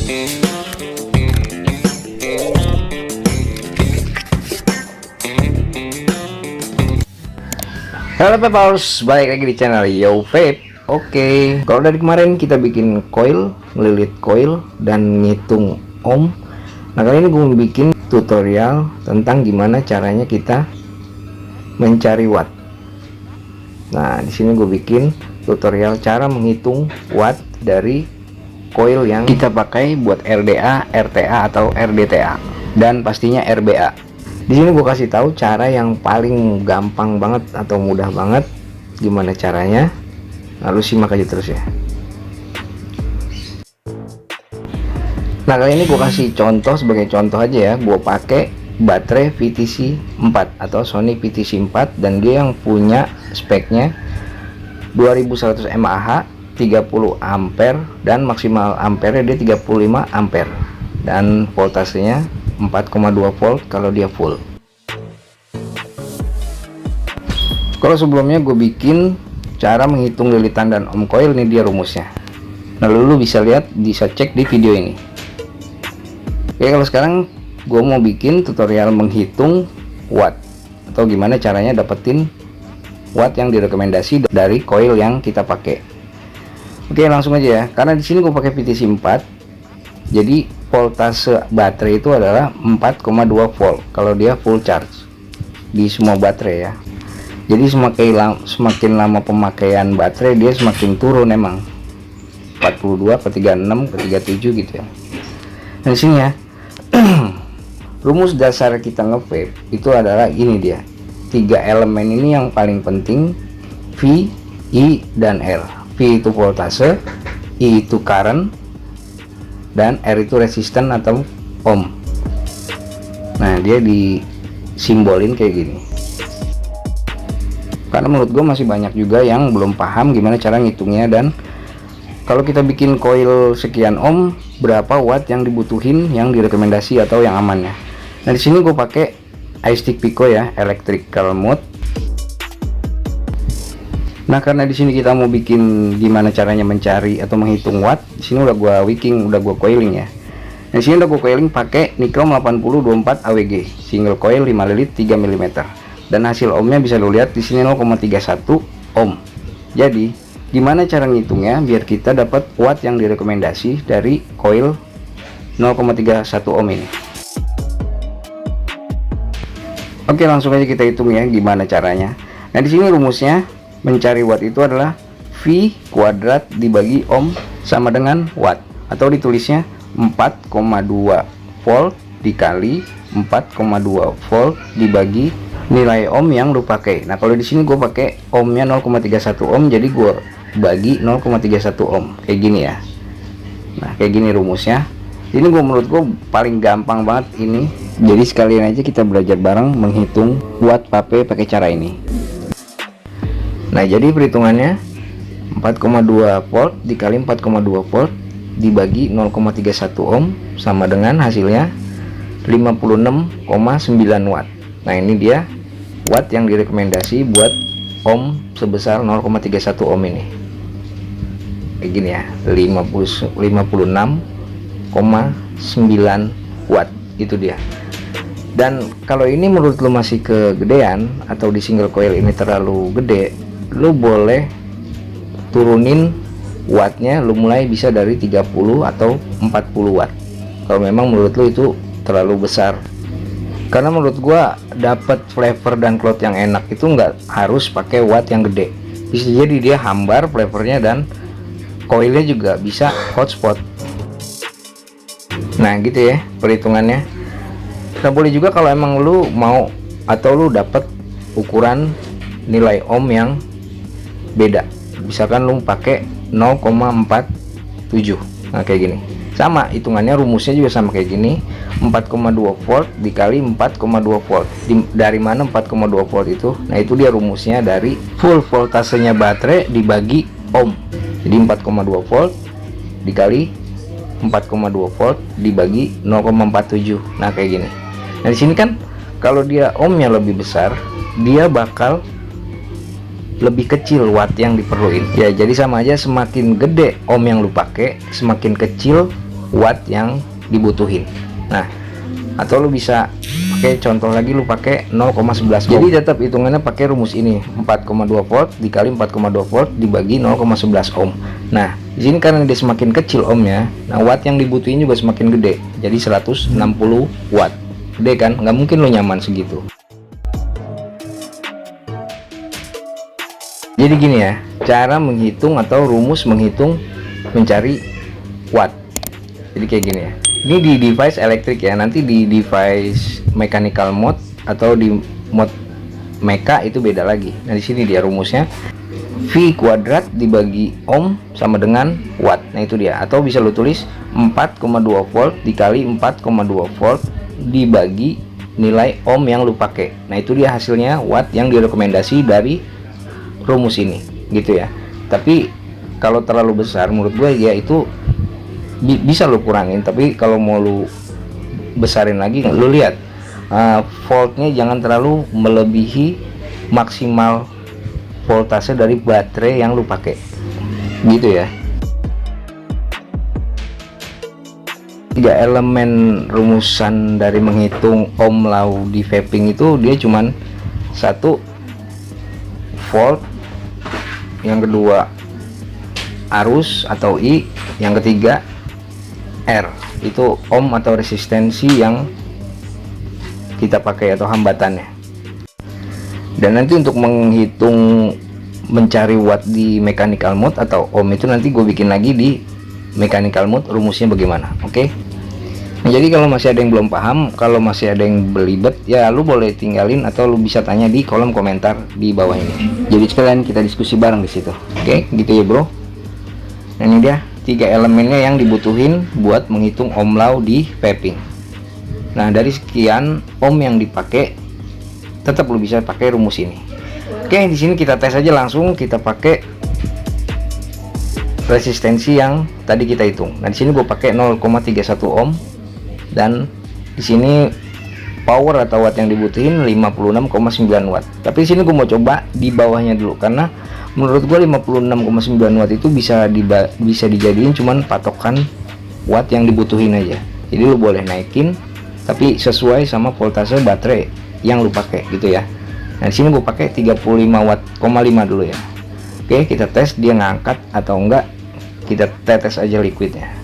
Halo Pepers, balik lagi di channel Yo Pep. Oke, kalau dari kemarin kita bikin coil, ngelilit coil, dan ngitung ohm. Nah, kali ini gue mau bikin tutorial tentang gimana caranya kita mencari watt. Nah, di sini gue bikin tutorial cara menghitung watt dari coil yang kita pakai buat RDA, RTA atau RDTA, dan pastinya RBA. Di sini gue kasih tahu cara yang paling gampang banget atau mudah banget gimana caranya. Lalu simak aja terus ya. Nah, kali ini gue kasih contoh, sebagai contoh aja ya. Gue pakai baterai VTC 4 atau Sony VTC 4, dan dia yang punya speknya 2100 mAh, 30 ampere, dan maksimal ampere dia 35 ampere, dan voltasenya 4,2 volt kalau dia full. Kalau sebelumnya gue bikin cara menghitung lilitan dan ohm coil, ini dia rumusnya. Nah, lu bisa lihat, bisa cek di video ini. Oke, kalau sekarang gue mau bikin tutorial menghitung watt atau gimana caranya dapetin watt yang direkomendasi dari coil yang kita pakai. Oke, langsung aja ya. Karena di sini gue pakai VTC 4. Jadi voltase baterai itu adalah 4,2 volt kalau dia full charge di semua baterai ya. Jadi semakin lama pemakaian baterai dia semakin turun emang, 42 ke 36 ke 37 gitu ya. Nah, di sini ya rumus dasar kita nge-vape itu adalah ini dia, 3 elemen ini yang paling penting: V, I, dan R. V itu voltase, I itu current, dan R itu resisten atau ohm. Nah, dia disimbolin kayak gini karena menurut gue masih banyak juga yang belum paham gimana cara ngitungnya. Dan kalau kita bikin coil sekian ohm, berapa watt yang dibutuhin, yang direkomendasi atau yang aman ya. Nah, di sini gue pakai iStick Pico ya, electrical mode. Nah, karena di sini kita mau bikin gimana caranya mencari atau menghitung watt, di sini udah gua wicking, udah gua coiling ya. Nah, di sini udah gua coiling pakai Nichrome 8024 AWG, single coil 5 lilit 3 mm. Dan hasil ohmnya bisa lo lihat di sini 0,31 ohm. Jadi, gimana cara ngitungnya biar kita dapat watt yang direkomendasi dari coil 0,31 ohm ini? Oke, langsung aja kita hitung ya gimana caranya. Nah, di sini rumusnya mencari watt itu adalah V kuadrat dibagi ohm sama dengan watt, atau ditulisnya 4,2 volt dikali 4,2 volt dibagi nilai ohm yang lu pakai. Nah, kalau di sini gue pakai ohmnya 0,31 ohm, jadi gue bagi 0,31 ohm kayak gini ya. Nah, kayak gini rumusnya. Ini menurut gue paling gampang banget ini. Jadi sekalian aja kita belajar bareng menghitung watt pakai cara ini. Nah, jadi perhitungannya 4,2 volt dikali 4,2 volt dibagi 0,31 ohm sama dengan hasilnya 56,9 watt. Nah, ini dia watt yang direkomendasi buat ohm sebesar 0,31 ohm ini. Kayak gini ya, 56,9 watt itu dia. Dan kalau ini menurut lo masih kegedean atau di single coil ini terlalu gede, lu boleh turunin wattnya, lu mulai bisa dari 30 atau 40 watt kalau memang menurut lu itu terlalu besar. Karena menurut gua dapat flavor dan cloud yang enak itu nggak harus pakai watt yang gede, bisa jadi dia hambar flavornya dan coilnya juga bisa hotspot. Nah, gitu ya perhitungannya. Nah, boleh juga kalau emang lu mau atau lu dapat ukuran nilai ohm yang beda, misalkan lu pakai 0,47. Nah, kayak gini sama hitungannya, rumusnya juga sama kayak gini, 4,2 volt dikali 4,2 volt. Dari mana 4,2 volt itu? Nah, itu dia rumusnya dari full voltasenya baterai dibagi ohm. Jadi 4,2 volt dikali 4,2 volt dibagi 0,47. Nah, kayak gini. Nah, di sini kan kalau dia ohmnya lebih besar, dia bakal lebih kecil watt yang diperluin ya. Jadi sama aja, semakin gede ohm yang lu pakai, semakin kecil watt yang dibutuhin. Nah, atau lu bisa pakai contoh lagi, lu pakai 0,11 ohm. Jadi tetap hitungannya pakai rumus ini, 4,2 volt dikali 4,2 volt dibagi 0,11 ohm. Nah, di sini karena dia semakin kecil ohmnya, nah watt yang dibutuhin juga semakin gede. Jadi 160 watt. Gede kan? Nggak mungkin lu nyaman segitu. Jadi gini ya, cara menghitung atau rumus menghitung mencari watt. Jadi kayak gini ya. Ini di device elektrik ya, nanti di device mechanical mode atau di mode mecha itu beda lagi. Nah, di sini dia rumusnya, V kuadrat dibagi ohm sama dengan watt. Nah, itu dia. Atau bisa lu tulis 4,2 volt dikali 4,2 volt dibagi nilai ohm yang lu pakai. Nah, itu dia hasilnya watt yang direkomendasi dari rumus ini, gitu ya. Tapi kalau terlalu besar menurut gue ya itu bisa lu kurangin, tapi kalau mau lu besarin lagi, lu lihat voltnya jangan terlalu melebihi maksimal voltase dari baterai yang lu pakai, gitu ya. 3 elemen rumusan dari menghitung ohm law di vaping itu dia cuman 1 volt, yang kedua arus atau I, yang ketiga R, itu ohm atau resistensi yang kita pakai atau hambatannya. Dan nanti untuk menghitung mencari watt di mechanical mode atau ohm itu nanti gue bikin lagi di mechanical mode rumusnya bagaimana. Oke. Nah, jadi kalau masih ada yang belum paham, kalau masih ada yang belibet, ya lu boleh tinggalin atau lu bisa tanya di kolom komentar di bawah ini. Jadi sekalian kita diskusi bareng di situ. Oke, gitu ya bro. Nah, ini dia 3 elemennya yang dibutuhin buat menghitung ohm law di vaping. Nah, dari sekian ohm yang dipakai, tetap lu bisa pakai rumus ini. Oke, di sini kita tes aja langsung, kita pakai resistensi yang tadi kita hitung. Nah, di sini gue pakai 0,31 ohm dan di sini power atau watt yang dibutuhin 56,9 watt. Tapi di sini gue mau coba di bawahnya dulu karena menurut gue 56,9 watt itu bisa dijadiin cuman patokan watt yang dibutuhin aja. Jadi lu boleh naikin tapi sesuai sama voltase baterai yang lu pakai gitu ya. Nah, di sini gue pakai 35 watt, 5 dulu ya. Oke, kita tes dia ngangkat atau enggak. Kita tetes aja liquidnya.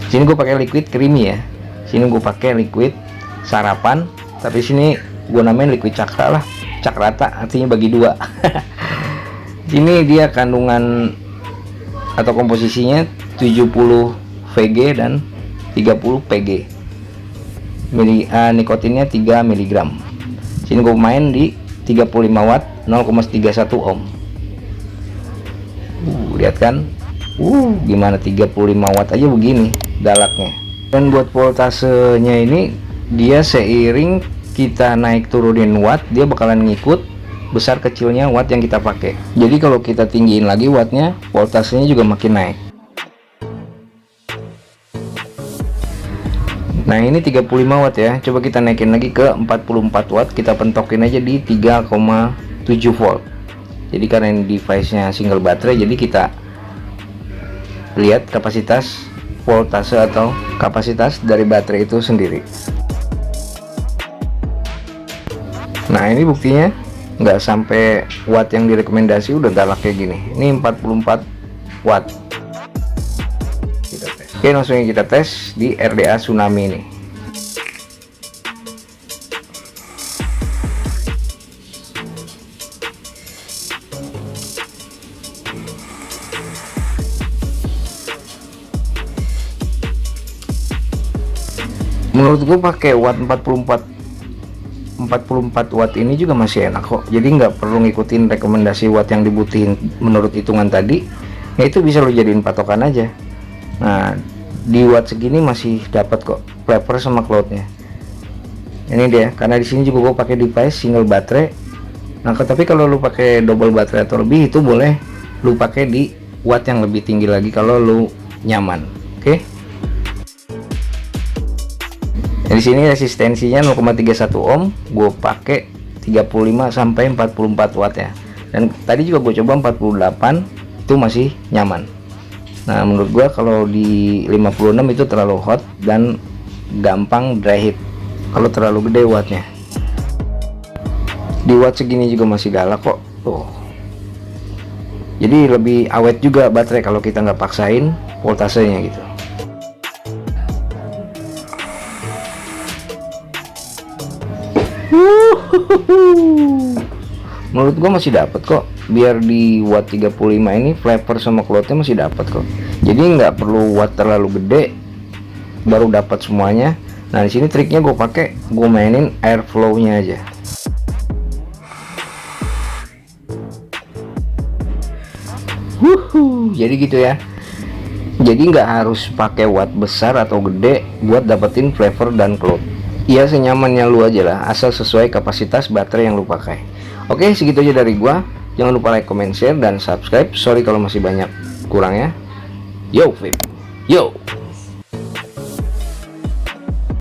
Sini gue pakai liquid creamy ya. Sini gue pakai liquid sarapan, tapi sini gue namain liquid cakra lah, cakrata artinya bagi dua. Sini dia kandungan atau komposisinya 70 Vg dan 30 Pg. Nikotinnya 3 mg. Sini gue main di 35 watt 0,31 ohm. Lihat kan? Gimana 35 watt aja begini galaknya. Dan buat voltasenya ini dia seiring kita naik turunin watt, dia bakalan ngikut besar kecilnya watt yang kita pakai. Jadi kalau kita tinggiin lagi wattnya, voltasenya juga makin naik. Nah, ini 35 watt ya. Coba kita naikin lagi ke 44 watt, kita pentokin aja di 3,7 volt. Jadi karena ini device-nya single baterai, jadi kita lihat kapasitas voltase atau kapasitas dari baterai itu sendiri. Nah, ini buktinya nggak sampai watt yang direkomendasi udah galak kayak gini. Ini 44 watt. Kita tes. Oke, langsung kita tes di RDA Tsunami ini. Menurut gue pakai watt 44 watt ini juga masih enak kok. Jadi nggak perlu ngikutin rekomendasi watt yang dibutuhin menurut hitungan tadi. Ya itu bisa lo jadiin patokan aja. Nah, di watt segini masih dapat kok flavor sama cloudnya. Ini dia, karena di sini juga gue pakai device single baterai. Nah, tapi kalau lu pakai double baterai atau lebih, itu boleh lu pakai di watt yang lebih tinggi lagi kalau lu nyaman. Oke. Di sini resistensinya 0,31 ohm, gue pakai 35 sampai 44 watt ya. Dan tadi juga gue coba 48 itu masih nyaman. Nah menurut gua kalau di 56 itu terlalu hot dan gampang dry heat kalau terlalu gede wattnya. Di watt segini juga masih galak kok tuh. Jadi lebih awet juga baterai kalau kita nggak paksain voltasenya gitu. Menurut gua masih dapat kok, biar di watt 35 ini flavor sama cloudnya masih dapat kok. Jadi nggak perlu watt terlalu gede baru dapat semuanya. Nah di sini triknya gue pakai, gue mainin airflow-nya aja. Jadi gitu ya. Jadi nggak harus pakai watt besar atau gede buat dapetin flavor dan cloud. Ya senyamannya lu aja lah, asal sesuai kapasitas baterai yang lu pakai. Oke, segitu aja dari gua. Jangan lupa like, comment, share, dan subscribe. Sorry kalau masih banyak kurangnya. Yo, Vip. Yo.